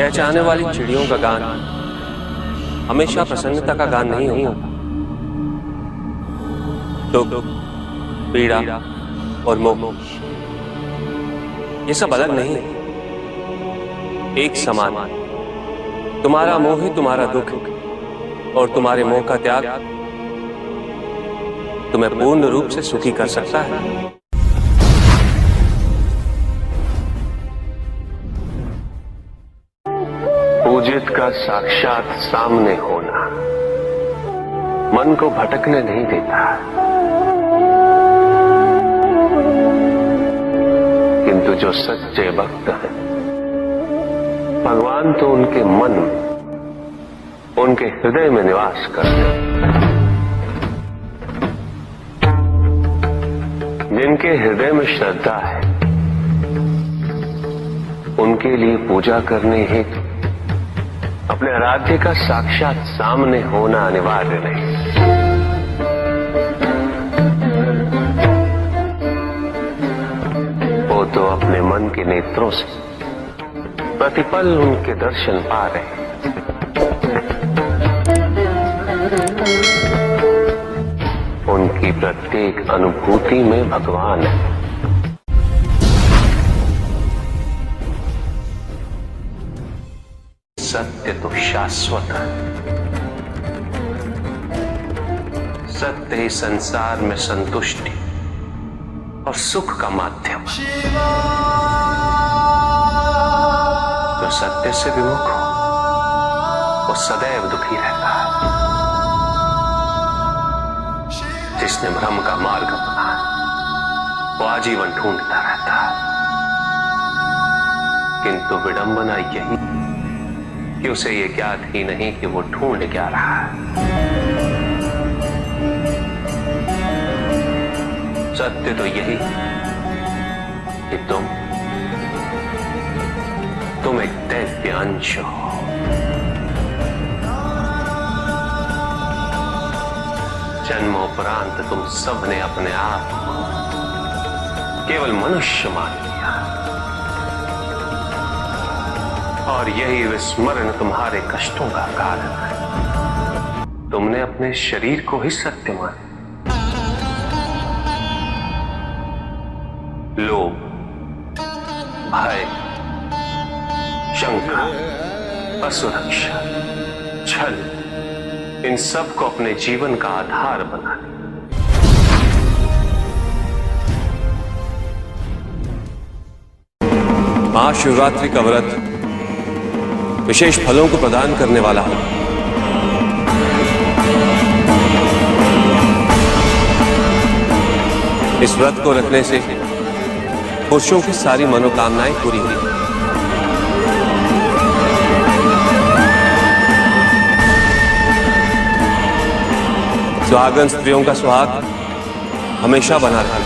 चहचहाने वाली चिड़ियों का गान हमेशा प्रसन्नता का गान नहीं होता। दुख, पीड़ा और मोह ये सब अलग नहीं, एक समान। तुम्हारा मोह ही तुम्हारा दुख और तुम्हारे मोह का त्याग तुम्हें पूर्ण रूप से सुखी कर सकता है। पूजित का साक्षात सामने होना मन को भटकने नहीं देता, किंतु जो सच्चे भक्त हैं भगवान तो उनके मन में, उनके हृदय में निवास करते हैं। जिनके हृदय में श्रद्धा है उनके लिए पूजा करने हेतु अपने आराध्य का साक्षात सामने होना अनिवार्य नहीं। वो तो अपने मन के नेत्रों से प्रतिपल उनके दर्शन पा रहे हैं। उनकी प्रत्येक अनुभूति में भगवान है। सत्य तो शाश्वत है, सत्य ही संसार में संतुष्टि और सुख का माध्यम है। जो सत्य से विमुख हो वो सदैव दुखी रहता है। जिसने भ्रम का मार्ग अपनाया वो आजीवन ढूंढता रहता है, किंतु विडंबना यही कि उसे ये ज्ञात ही नहीं कि वो ढूंढ क्या रहा है। सत्य तो यही कि तुम एक दैव्य अंश हो। जन्मोपरांत तुम सबने अपने आप को केवल मनुष्य मान लिया और यही विस्मरण तुम्हारे कष्टों का कारण है। तुमने अपने शरीर को ही सत्य माना। लोभ, भय, शंका, असुरक्षा, छल, इन सब को अपने जीवन का आधार बना लिया। महाशिवरात्रि का व्रत विशेष फलों को प्रदान करने वाला है। इस व्रत को रखने से पुरुषों की सारी मनोकामनाएं पूरी हुई। सुहागन स्त्रियों का सुहाग हमेशा बना रहे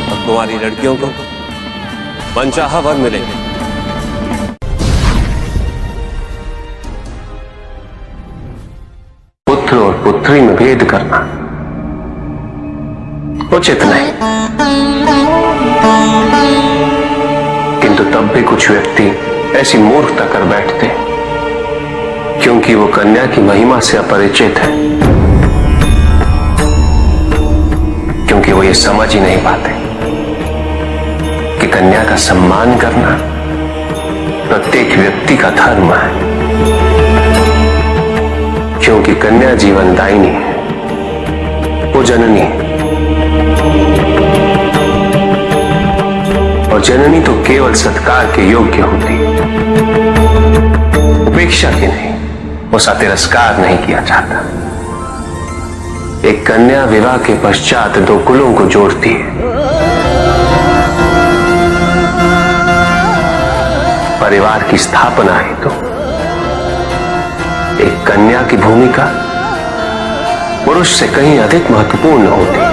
और तुम्हारी लड़कियों को मनचाहा वर मिलेंगे। पुत्र और पुत्री में भेद करना उचित नहीं, किंतु तब भी कुछ व्यक्ति ऐसी मूर्खता कर बैठते हैं क्योंकि वो कन्या की महिमा से अपरिचित है, क्योंकि वो ये समझ ही नहीं पाते कि कन्या का सम्मान करना प्रत्येक व्यक्ति का धर्म है, क्योंकि कन्या जीवनदायिनी है, वो जननी है और जननी तो केवल सत्कार के योग्य होती है, उपेक्षा की नहीं। उसका तिरस्कार नहीं किया जाता। एक कन्या विवाह के पश्चात दो कुलों को जोड़ती है। परिवार की स्थापना है तो एक कन्या की भूमिका पुरुष से कहीं अधिक महत्वपूर्ण होती है।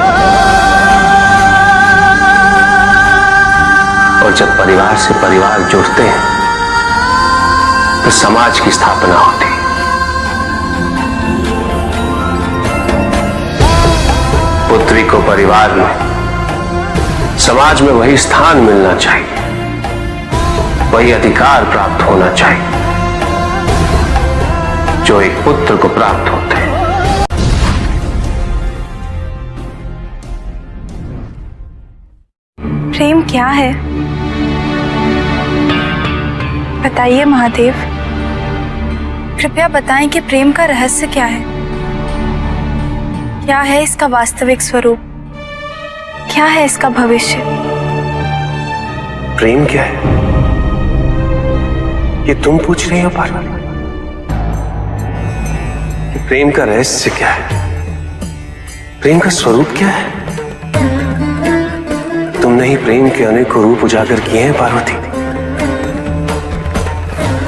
और जब परिवार से परिवार जुड़ते हैं तो समाज की स्थापना होती है। पुत्री को परिवार में, समाज में वही स्थान मिलना चाहिए वही अधिकार प्राप्त होना चाहिए जो एक पुत्र को प्राप्त होते हैं। प्रेम क्या है? बताइए महादेव, कृपया बताएं कि प्रेम का रहस्य क्या है? क्या है इसका वास्तविक स्वरूप? क्या है इसका भविष्य? प्रेम क्या है ये तुम पूछ रही हो पार्वती? कि प्रेम का रहस्य क्या है? प्रेम का स्वरूप क्या है? तुमने ही प्रेम के अनेकों रूप उजागर किए हैं पार्वती।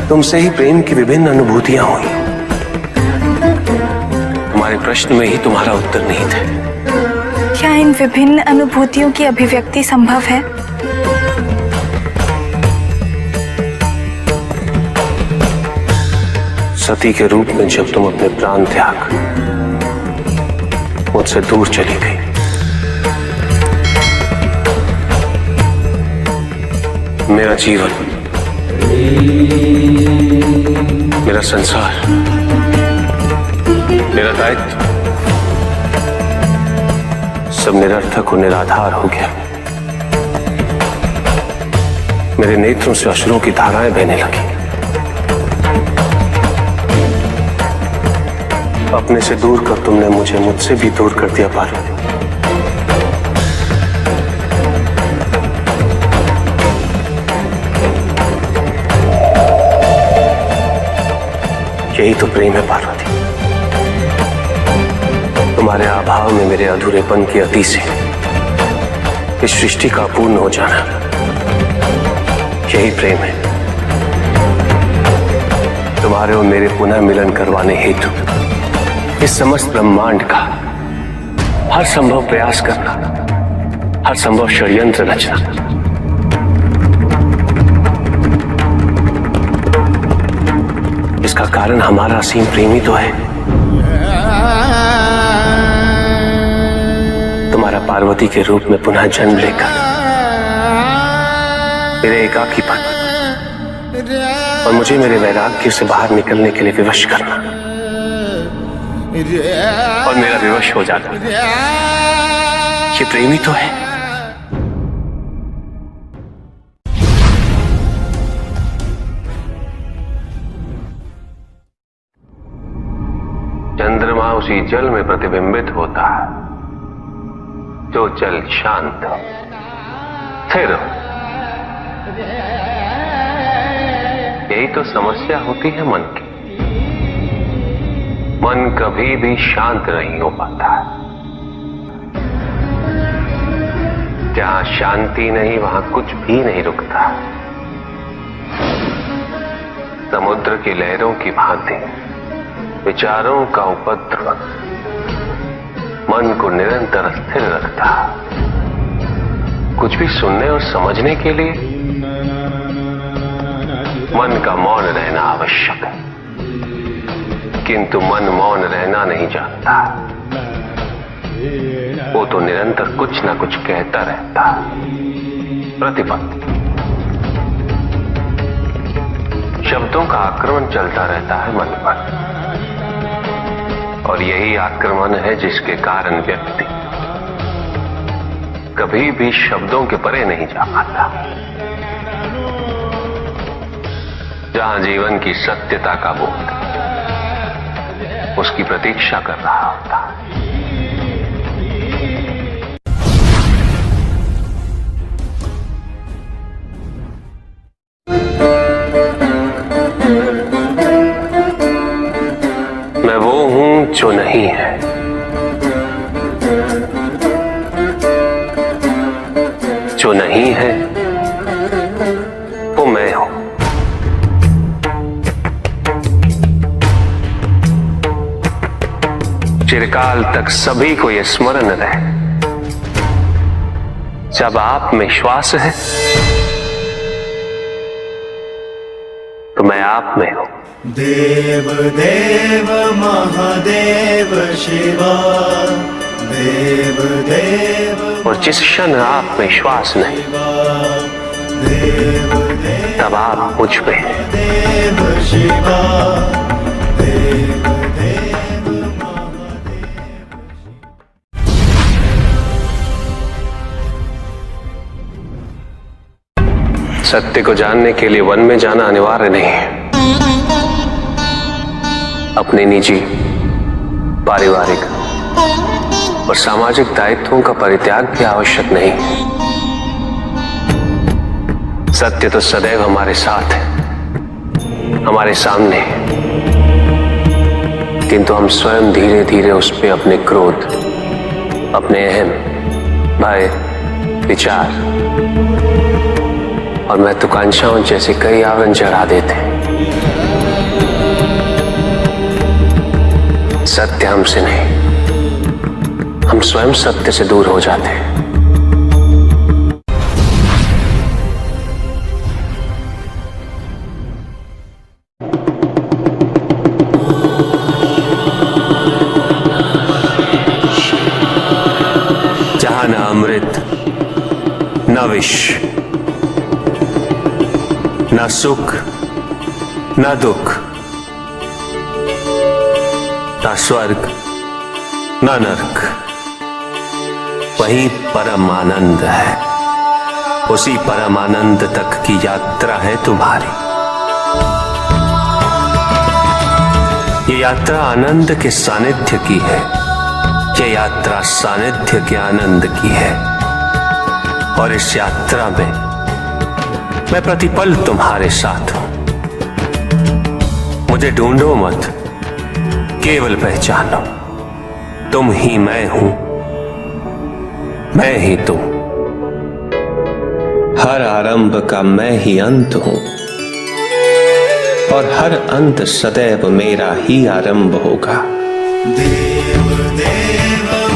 तुमसे ही प्रेम की विभिन्न अनुभूतियां हुई। तुम्हारे प्रश्न में ही तुम्हारा उत्तर नहीं था। क्या इन विभिन्न अनुभूतियों की अभिव्यक्ति संभव है? सती के रूप में जब तुम अपने प्राण त्याग मुझसे दूर चली गई, मेरा जीवन, मेरा संसार, मेरा दायित्व सब निरर्थक और निराधार हो गया। मेरे नेत्रों से अश्रुओं की धाराएं बहने लगी। अपने से दूर कर तुमने मुझे मुझसे भी दूर कर दिया पार्वती। यही तो प्रेम है पार्वती। तुम्हारे अभाव में मेरे अधूरेपन की अति से इस सृष्टि का पूर्ण हो जाना, यही प्रेम है। तुम्हारे और मेरे पुनः मिलन करवाने हेतु इस समस्त ब्रह्मांड का हर संभव प्रयास करना, हर संभव षड्यंत्र रचना। इसका कारण हमारा असीम प्रेम ही तो है। तुम्हारा पार्वती के रूप में पुनः जन्म लेकर मेरे एकाकीपन और मुझे मेरे वैराग्य से बाहर निकलने के लिए विवश करना और मेरा विवश हो जाना, ये प्रेम ही तो है। चंद्रमा उसी जल में प्रतिबिंबित होता है जो जल शांत स्थिर। यही तो समस्या होती है मन की। मन कभी भी शांत नहीं हो पाता। जहां शांति नहीं वहां कुछ भी नहीं रुकता। समुद्र की लहरों की भांति विचारों का उपद्रव मन को निरंतर स्थिर रखता। कुछ भी सुनने और समझने के लिए मन का मौन रहना आवश्यक है, किंतु मन मौन रहना नहीं जानता। वो तो निरंतर कुछ ना कुछ कहता रहता। प्रतिपद शब्दों का आक्रमण चलता रहता है मन पर, और यही आक्रमण है जिसके कारण व्यक्ति कभी भी शब्दों के परे नहीं जा पाता। जहां जीवन की सत्यता का बोध उसकी प्रतीक्षा कर रहा होता। मैं वो हूं जो नहीं है, जो नहीं है वो मैं हूं। चिरकाल तक सभी को यह स्मरण रहे, जब आप में श्वास है तो मैं आप में हूं। देव देव महादेव शिवा, देव देव, और जिस क्षण आप में श्वास नहीं, देव देव तब आप मुझ पे। देव शिवा देव देव महादेव। सत्य को जानने के लिए वन में जाना अनिवार्य नहीं है। अपने निजी, पारिवारिक और सामाजिक दायित्वों का परित्याग भी आवश्यक नहीं। सत्य तो सदैव हमारे साथ है, हमारे सामने, किंतु हम स्वयं धीरे धीरे उस पे अपने क्रोध, अपने अहम, भय, विचार और महत्वाकांक्षाओं जैसे कई आवरण चढ़ा देते हैं। सत्य हमसे नहीं, हम स्वयं सत्य से दूर हो जाते हैं। जहां न अमृत, न विष, न सुख, न दुख, न स्वर्ग, न नरक, वही परम आनंद है। उसी परम आनंद तक की यात्रा है तुम्हारी। ये यात्रा आनंद के सानिध्य की है, ये यात्रा सानिध्य के आनंद की है। और इस यात्रा में मैं प्रतिपल तुम्हारे साथ हूं। मुझे ढूंढो मत, केवल पहचानो, तुम ही मैं हूं, मैं ही तुम। हर आरंभ का मैं ही अंत हूं और हर अंत सदैव मेरा ही आरंभ होगा। देव देव